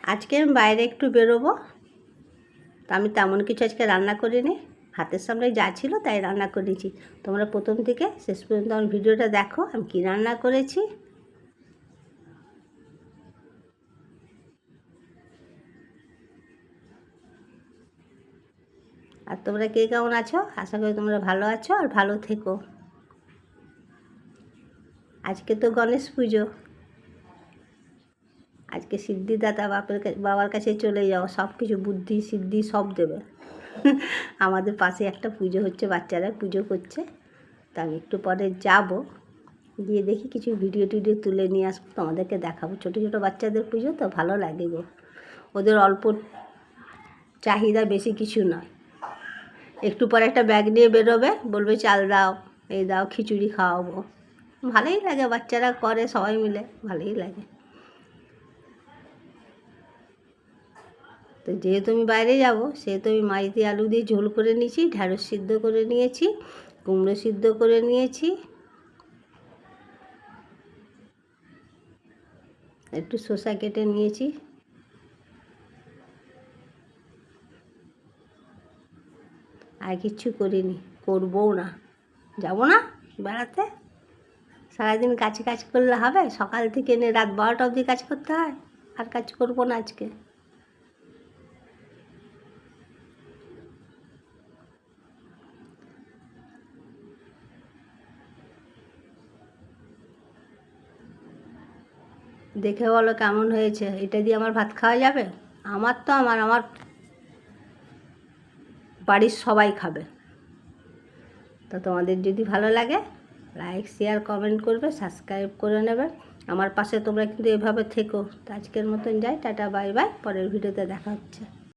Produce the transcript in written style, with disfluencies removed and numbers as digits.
আজকে আমি বাইরে একটু বেরোবো, তো আমি তেমন কিছু আজকে রান্না করিনি, হাতের সামনে যা ছিল তাই রান্না করেছি। তোমরা প্রথম থেকে শেষ পর্যন্ত আমার ভিডিওটা দেখো আমি কী রান্না করেছি। আর তোমরা কে কেমন আছো? আশা করি তোমরা ভালো আছো আর ভালো থেকো। আজকে তো গণেশ পুজো, আজকে সিদ্ধিদাতা বাবার কাছে চলে যাও, সব কিছু বুদ্ধি সিদ্ধি সব দেবে। আমাদের পাশে একটা পুজো হচ্ছে, বাচ্চারা পুজো করছে, তা আমি একটু পরে যাব, গিয়ে দেখি কিছু ভিডিও টিডিও তুলে নিয়ে আসবো, তোমাদেরকে দেখাবো। ছোটো ছোটো বাচ্চাদের পুজো তো ভালো লাগে গো, ওদের অল্প চাহিদা, বেশি কিছু নয়। একটু পরে একটা ব্যাগ নিয়ে বেরোবে, বলবে চাল দাও, এই দাও, খিচুড়ি খাওয়াবো। ভালোই লাগে, বাচ্চারা করে সবাই মিলে, ভালোই লাগে। তো যেহেতু আমি বাইরে যাব, সেহেতু আমি মাছ দিয়ে আলু দিয়ে ঝোল করে নিয়েছি, ঢ্যাঁড়স সিদ্ধ করে নিয়েছি, কুমড়ো সিদ্ধ করে নিয়েছি, একটু শসা কেটে নিয়েছি, আর কিচ্ছু করিনি, করবও না, যাবো না বেড়াতে। সারাদিন কাজ করলে হবে? সকাল থেকে এনে রাত 12টা অবধি কাজ করতে হয়, আর কাজ করবো না আজকে। দেখে বলো কেমন হয়েছে, এটা দিয়ে আমার ভাত খাওয়া যাবে? আমার তো আমার বাড়ির সবাই খাবে। তো তোমাদের যদি ভালো লাগে লাইক শেয়ার কমেন্ট করবে, সাবস্ক্রাইব করে নেবে, আমার পাশে তোমরা কিন্তু এভাবে থেকো। তো আজকের মতন যাই, টাটা বাই বাই, পরের ভিডিওতে দেখা হচ্ছে।